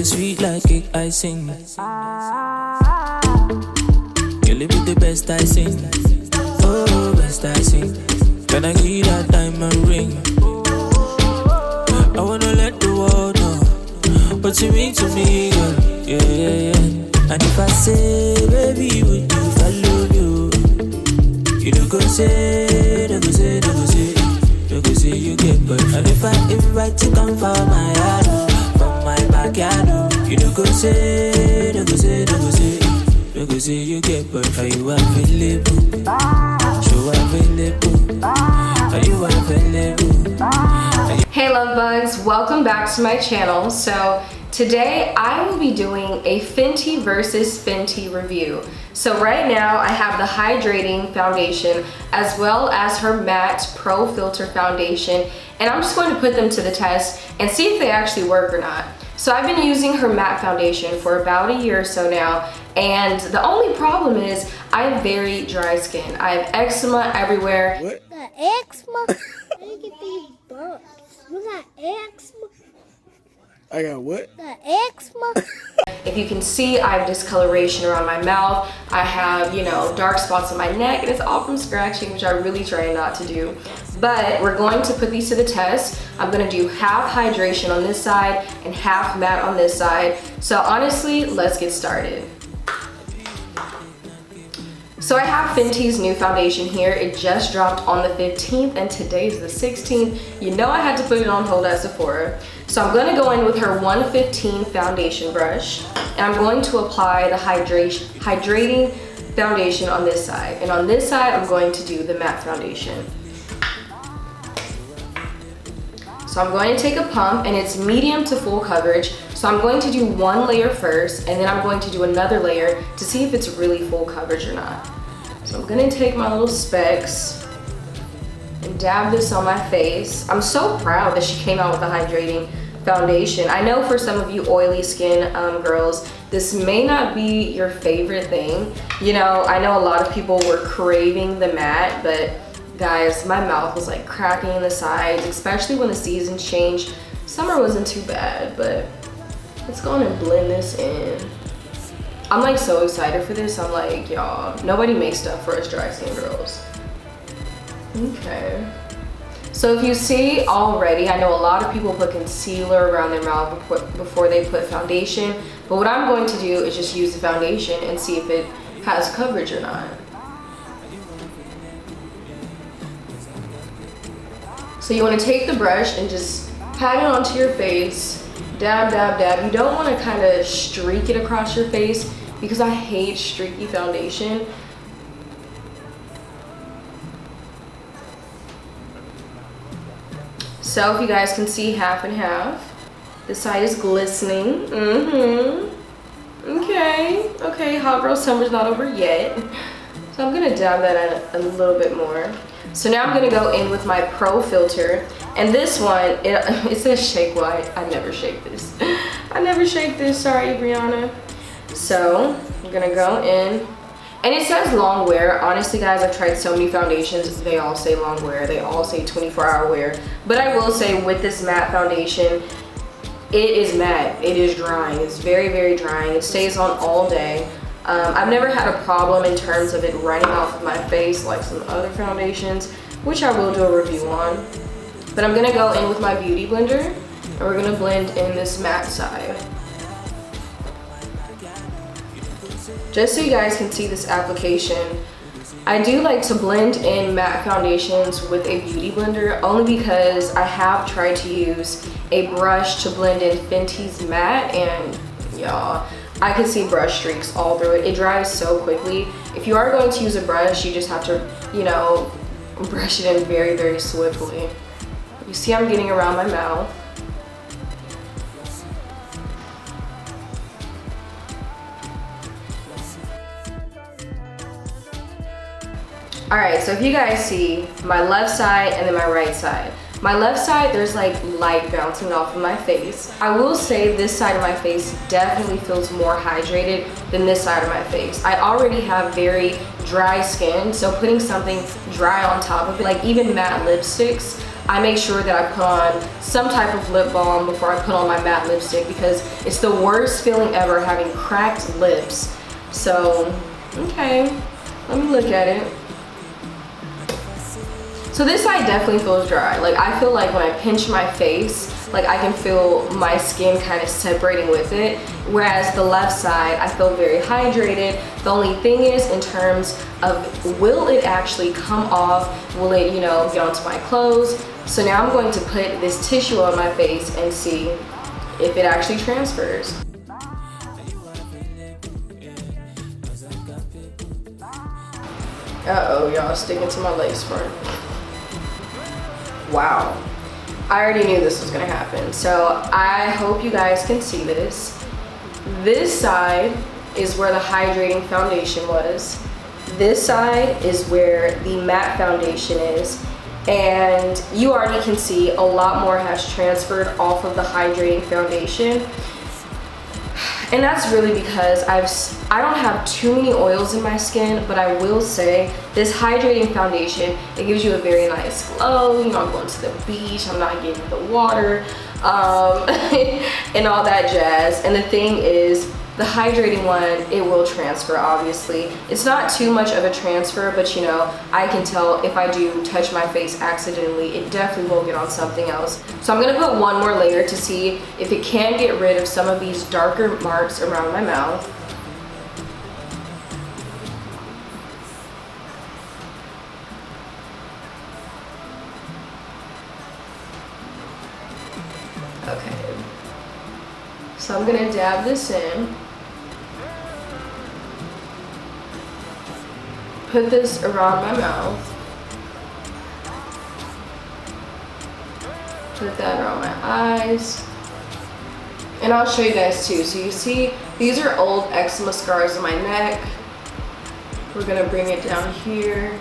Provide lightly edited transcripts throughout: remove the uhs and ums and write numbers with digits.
the sweet like cake icing. Girl, you be the best I sing. Oh, best I sing. Can I give you that diamond ring? I wanna let the world know what you mean to me, girl. Yeah, yeah, yeah. And if I say, baby, would you follow you? You don't go say, don't go say, don't go say, don't go say you get boy. And if I invite you come for my yard, from my backyard, you don't go say, don't go say, don't go say, don't go say you get boy. Are you available? So available. Are you available? Hey love bugs, welcome back to my channel. So today I will be doing a Fenty versus Fenty review. So right now I have the Hydrating Foundation as well as her Matte Pro Filter Foundation, and I'm just going to put them to the test and see if they actually work or not. So I've been using her matte foundation for about a year or so now, and the only problem is I have very dry skin. I have eczema everywhere. What? The eczema? Where you get these bumps? You got eczema? I got what? The eczema? If you can see, I have discoloration around my mouth. I have, dark spots on my neck, and it's all from scratching, which I really try not to do. But we're going to put these to the test. I'm gonna do half hydration on this side and half matte on this side. So honestly, let's get started. So I have Fenty's new foundation here. It just dropped on the 15th and today is the 16th. You know I had to put it on hold at Sephora. So I'm gonna go in with her 115 foundation brush, and I'm going to apply the hydrating foundation on this side. And on this side, I'm going to do the matte foundation. So I'm going to take a pump, and it's medium to full coverage. So I'm going to do one layer first, and then I'm going to do another layer to see if it's really full coverage or not. So I'm gonna take my little specs and dab this on my face. I'm so proud that she came out with the hydrating foundation. I know for some of you oily skin girls, this may not be your favorite thing. I know a lot of people were craving the matte, but guys, my mouth was like cracking in the sides, especially when the seasons changed. Summer wasn't too bad, but let's go on and blend this in. I'm like so excited for this. I'm like, y'all, nobody makes stuff for us dry skin girls. Okay. So if you see already, I know a lot of people put concealer around their mouth before they put foundation, but what I'm going to do is just use the foundation and see if it has coverage or not. So you want to take the brush and just pat it onto your face, dab, dab, dab. You don't want to kind of streak it across your face because I hate streaky foundation. So if you guys can see, half and half. This side is glistening. Okay, hot girl summer's not over yet. So I'm gonna dab that in a little bit more. So now I'm gonna go in with my Pro Filter. And this one, it says shake well. I never shake this. I never shake this, sorry Brianna. So I'm gonna go in. And it says long wear. Honestly guys, I've tried so many foundations, they all say long wear, they all say 24-hour wear. But I will say with this matte foundation, it is matte, it is drying. It's very, very drying. It stays on all day. I've never had a problem in terms of it running off of my face like some other foundations, which I will do a review on. But I'm gonna go in with my beauty blender, and we're gonna blend in this matte side. Just so you guys can see this application, I do like to blend in matte foundations with a beauty blender only because I have tried to use a brush to blend in Fenty's matte, and y'all, I can see brush streaks all through it. It dries so quickly. If you are going to use a brush, you just have to, brush it in very, very swiftly. You see I'm getting around my mouth. Alright, so if you guys see my left side and then my right side. My left side, there's like light bouncing off of my face. I will say this side of my face definitely feels more hydrated than this side of my face. I already have very dry skin, so putting something dry on top of it, like even matte lipsticks, I make sure that I put on some type of lip balm before I put on my matte lipstick, because it's the worst feeling ever having cracked lips. So, okay, let me look at it. So this side definitely feels dry. Like, I feel like when I pinch my face, like I can feel my skin kind of separating with it. Whereas the left side, I feel very hydrated. The only thing is, in terms of will it actually come off? Will it, you know, get onto my clothes? So now I'm going to put this tissue on my face and see if it actually transfers. Uh-oh, y'all, sticking to my lace front. Wow. I already knew this was gonna happen. So I hope you guys can see this. This side is where the hydrating foundation was. This side is where the matte foundation is. And you already can see a lot more has transferred off of the hydrating foundation. And that's really because I don't have too many oils in my skin, but I will say this hydrating foundation, it gives you a very nice glow. You know, I'm going to the beach, I'm not getting the water, and all that jazz. And the thing is, the hydrating one, it will transfer, obviously. It's not too much of a transfer, but you know, I can tell if I do touch my face accidentally, it definitely will get on something else. So I'm gonna put one more layer to see if it can get rid of some of these darker marks around my mouth. Okay. So I'm gonna dab this in. Put this around my mouth. Put that around my eyes. And I'll show you guys too. So you see, these are old eczema scars on my neck. We're gonna bring it down here.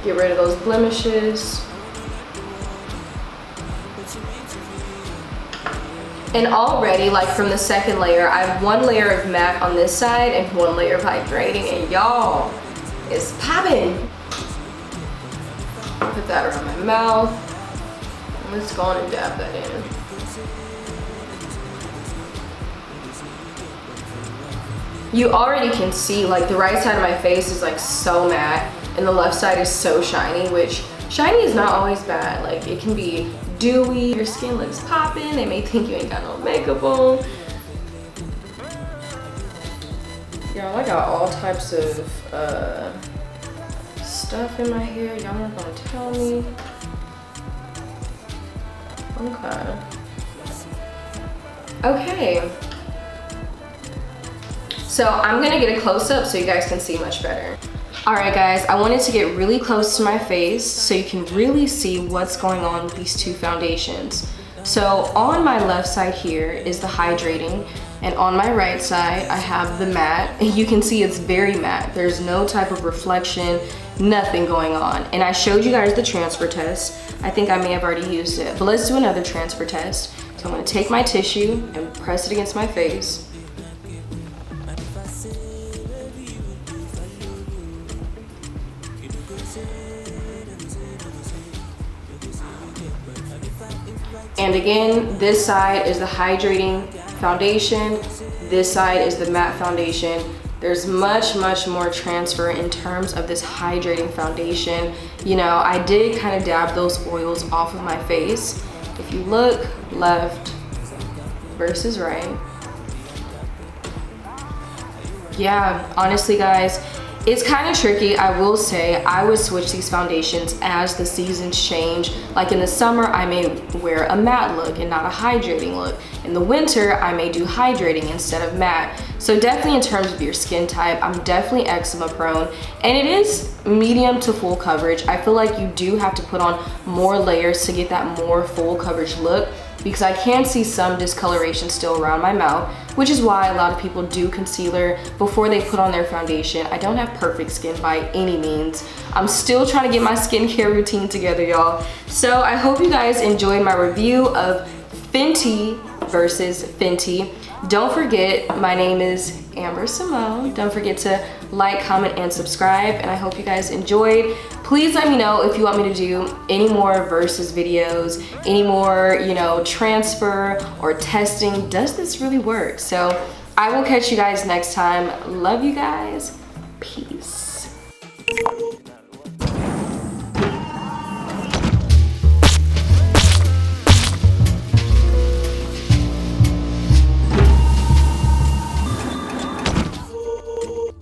Get rid of those blemishes. And already, like from the second layer, I have one layer of matte on this side and one layer of hydrating, and y'all, it's popping. Put that around my mouth. Let's go on and dab that in. You already can see, like, the right side of my face is like so matte and the left side is so shiny, which shiny is not always bad. Like, it can be dewy, your skin looks popping, they may think you ain't got no makeup on. Y'all, I got all types of stuff in my hair. Y'all not gonna tell me. Okay. So I'm gonna get a close-up so you guys can see much better. Alright guys, I wanted to get really close to my face so you can really see what's going on with these two foundations. So on my left side here is the hydrating, and on my right side I have the matte. And you can see it's very matte. There's no type of reflection, nothing going on. And I showed you guys the transfer test. I think I may have already used it, but let's do another transfer test. So I'm gonna take my tissue and press it against my face. And again, this side is the hydrating foundation. This side is the matte foundation. There's much more transfer in terms of this hydrating foundation. You know, I did kind of dab those oils off of my face. If you look left versus right. Yeah, honestly guys, it's kind of tricky. I will say I would switch these foundations as the seasons change. Like in the summer, I may wear a matte look and not a hydrating look. In the winter, I may do hydrating instead of matte. So definitely in terms of your skin type, I'm definitely eczema prone. And it is medium to full coverage. I feel like you do have to put on more layers to get that more full coverage look, because I can see some discoloration still around my mouth, which is why a lot of people do concealer before they put on their foundation. I don't have perfect skin by any means. I'm still trying to get my skincare routine together, y'all. So I hope you guys enjoyed my review of Fenty versus Fenty. Don't forget, my name is Amber Symone. Don't forget to like, comment, and subscribe, and I hope you guys enjoyed. Please let me know if you want me to do any more versus videos, any more, you know, transfer or testing. Does this really work? So I will catch you guys next time. Love you guys. Peace.